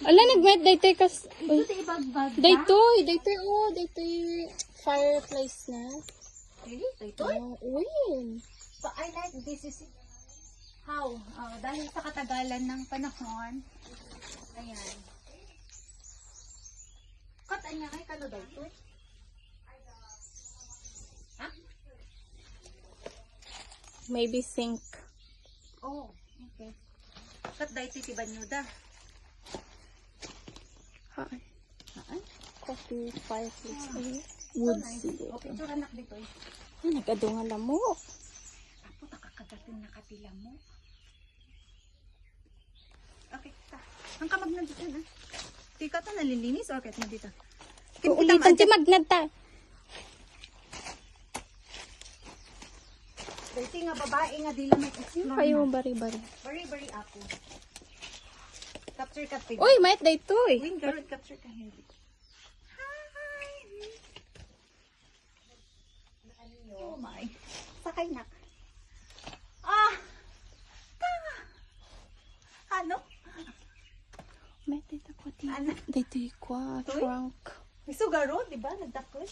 Ala, nag-met, daytoy kas... Ito tayo bagbag. Daytoy fireplace na. Really? Ito? Uy. But I like this is how? Dahil sa katagalan ng panahon. Ayan. Kat anya kay kano daw ito? Ha? Maybe sink. Oh, okay. Kat daw ito tiban nyo da. Haan. Haan? Coffee fireplace. So Wood nice. siguro. Okay, picture anak dito eh. Ay, nagkadungan lang mo. Apo, nakakagatin na katila mo. Okay, ta. Ang kamag na dito na. Tika ta nalilinis or kahit na dito? Ulitan ti magnata. Dito nga babae nga dila may explore Kayo na. bari-bari. Bari ako. Capture ka pig. Uy, mayat daytoy. Wing girl, capture ka hindi. Hi! Oh my. Sakay na. Ah! Tanga! Ano? Mayat daytoy ko ti. Ano? Daytoy ko, Toy? trunk. May sugaro, di ba? Nagdakot.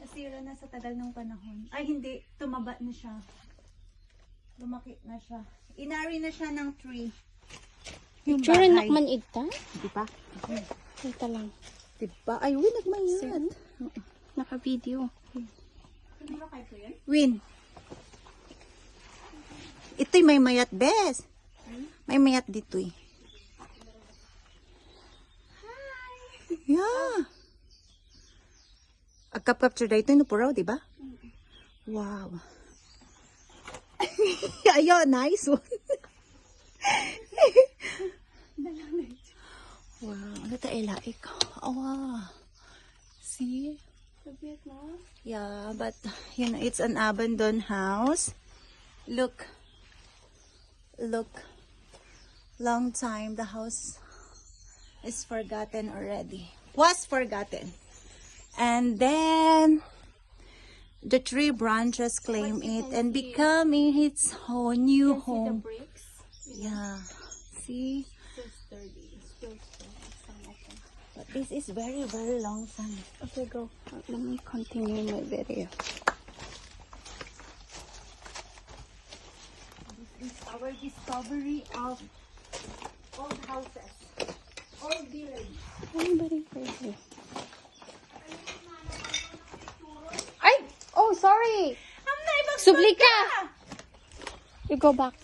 Nasira na sa tagal ng panahon. Ay, hindi. Tumaba na siya. Lumaki na siya. Inari na siya ng tree. Yung Picture bahay. nakman ita. Di ba? Ita lang. Di ba? Ay, win, nagmayat. Naka-video. Win. Ito'y may mayat, bes. May mayat dito eh. Hi! Yeah. Agkap-capture na ito, inupuraw, di ba? Wow. Ayo, nice one. Wow, ano ta ilaik? Oh, wow. See? Yeah, but you know, it's an abandoned house. Look. Long time the house is forgotten already. Was forgotten. And then the tree branches claim it and becoming its whole new home. Bricks. Yeah. See? Still sturdy. Still strong. Some of them. But this is very, very long time. Okay, go. Let me continue my video. This is our discovery of old houses. Old village. Anybody crazy? Ay! Oh, sorry! Ang naibag Subli ka! You go back.